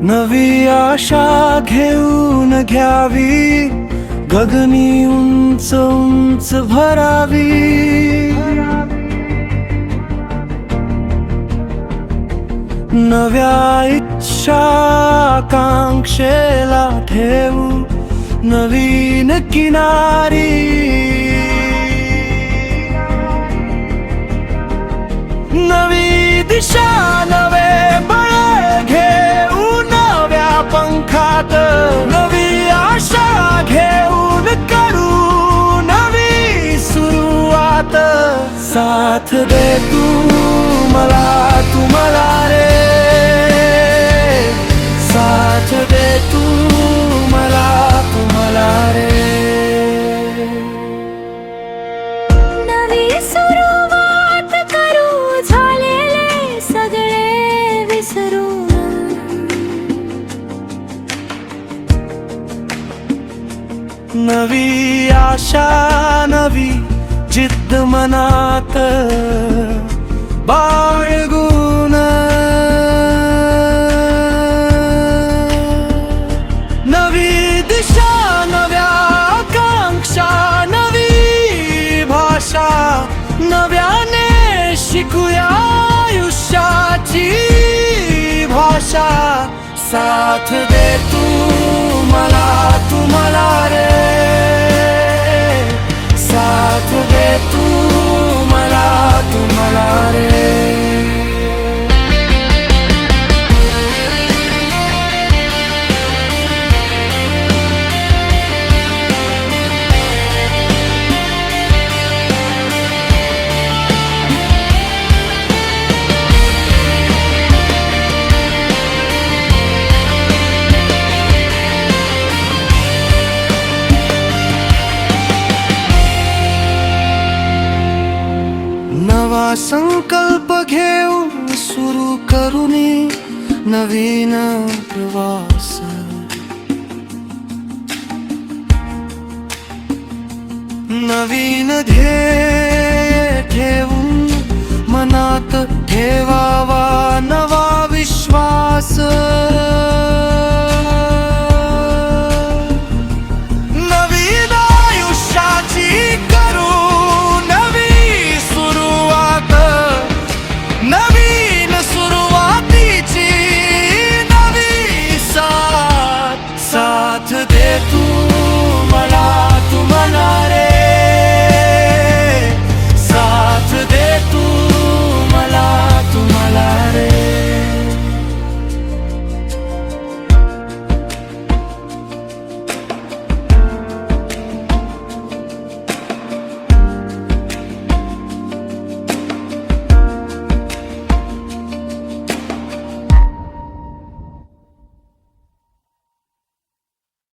नवी आशा घेऊन घ्यावी, गगनी उंच उंच भरावी. नव्या इच्छा आकांक्षेला ठेवू नवीन किनारी. नवी दिशा नवे बळ घेऊ नव्या पंखात, नवी आशा घेऊन करू नवी सुरुवात. साथ दे तू मला, तू मला रे, साथ दे तू मला, तू मला रे. नवी सुरुवात करू, झालेले सगळे विसरून. नवी आशा नवी जिद्द मनात बाळगून, नवी दिशा नव्या आकांक्षा, नवी भाषा नव्याने शिकूया आयुष्याची भाषा. साथ दे तू मला, तू मला रे, साथ दे तू मला, तू मला रे. नवा संकल्प घेऊन सुरू करूनी नवीन प्रवास. नवीन ध्येय